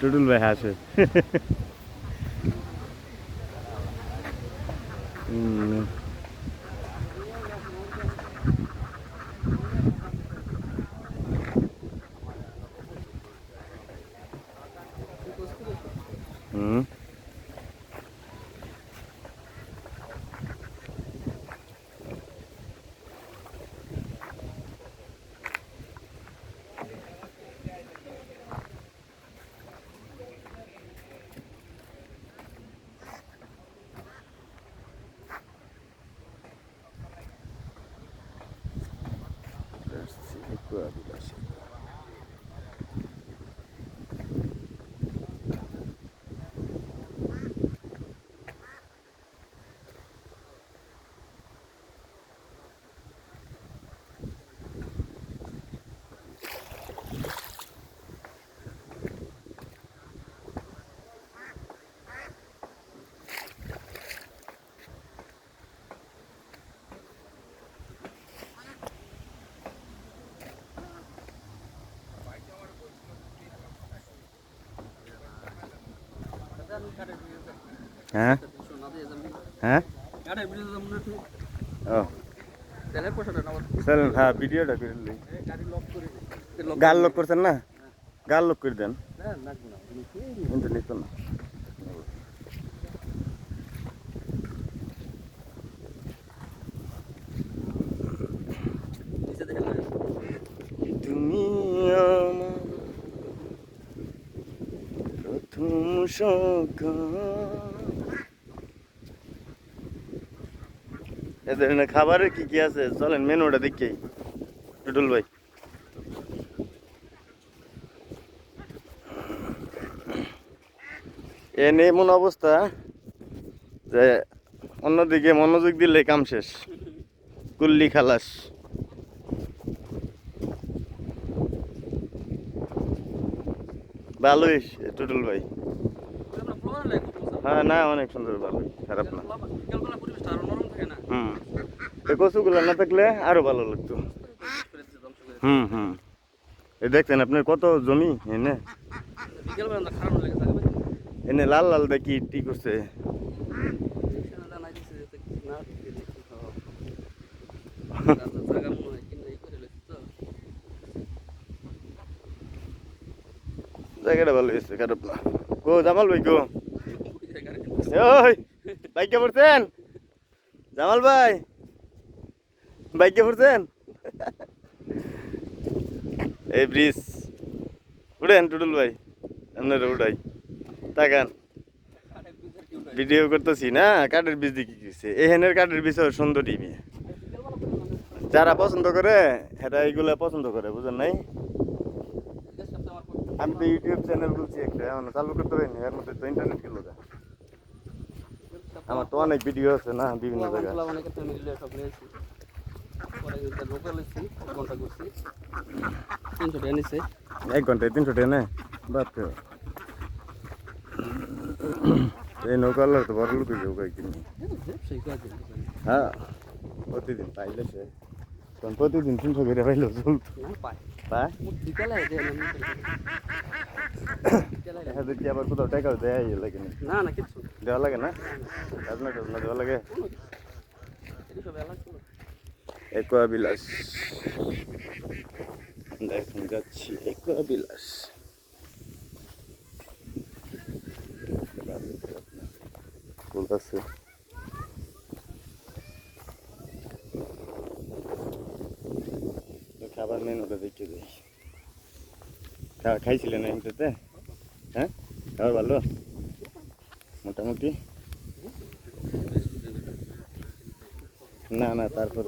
টুটুল ভাই হাসে। হুম। হ্যাঁ হ্যাঁ ও চলেন, হ্যাঁ ভিডিওটা করে দিই। গাল লক করছেন না, গাল লক করে দেন কিন্তু লিখতো না। তুমি আমার প্রথম সকাল। এ ধরনের খাবারের কি কি আছে চলেন মেনুটা দেখি টুটুল ভাই। এনে এমন অবস্থা যে অন্যদিকে মনোযোগ দিলে কাম শেষ, কুল্লি খালাস। ভালোই টুটুল ভাই। হ্যাঁ না অনেক সুন্দর, ভালোই, খারাপ না। হুম, এই কচুগুলো না থাকলে আরো ভালো লাগতো। হুম হুম, এই দেখছেন আপনার কত জমি এনে, এনে লাল লাল দেখি টি করছে। জায়গাটা ভালো হয়েছে, খারাপ না। গো জামাল ভাই গো, ওই বাইকে পড়ছেন জামাল ভাই, বাইকে পড়ছেন? এই ব্রিজ উঠেন টুটুল ভাই, আপনারা উঠাই তাকান। ভিডিও করতেছি না, কাঠের বীজ দিয়ে কি কিছু, এখানের কাঠের বীজ সুন্দরী মেয়ে, যারা পছন্দ করে সেটা এইগুলা পছন্দ করে, বুঝেন নাই? আমি তো ইউটিউব চ্যানেল বলছি একটা, এখন চালু করতে পারিনি, এর মধ্যে তো ইন্টারনেট গেল। আমার তো অনেক ভিডিও আছে না বিভিন্ন জায়গায়। 1 ঘন্টায় 300 টাকা নেয়, বাপরে। এই নৌকার তো বড় লোক হয়ে যাবো কয়েকদিন। হ্যাঁ প্রতিদিন পাইলে সে, কারণ প্রতিদিন 300 করে পাইলেও চলতো। পায় এদেরকে আবার কোথাও টাকাও দেয় লাগে না? না না কিছু দেওয়া লাগে না, খাজনা টাজনা দেওয়া লাগে। একোয়া বিলাস এখন যাচ্ছি, একোয়া বিলাস। বলতেছে খাবার মেনুটা দেখে যাই। খাইছিলেন এমনিতে? হ্যাঁ খাবার ভালো মোটামুটি। না না তারপর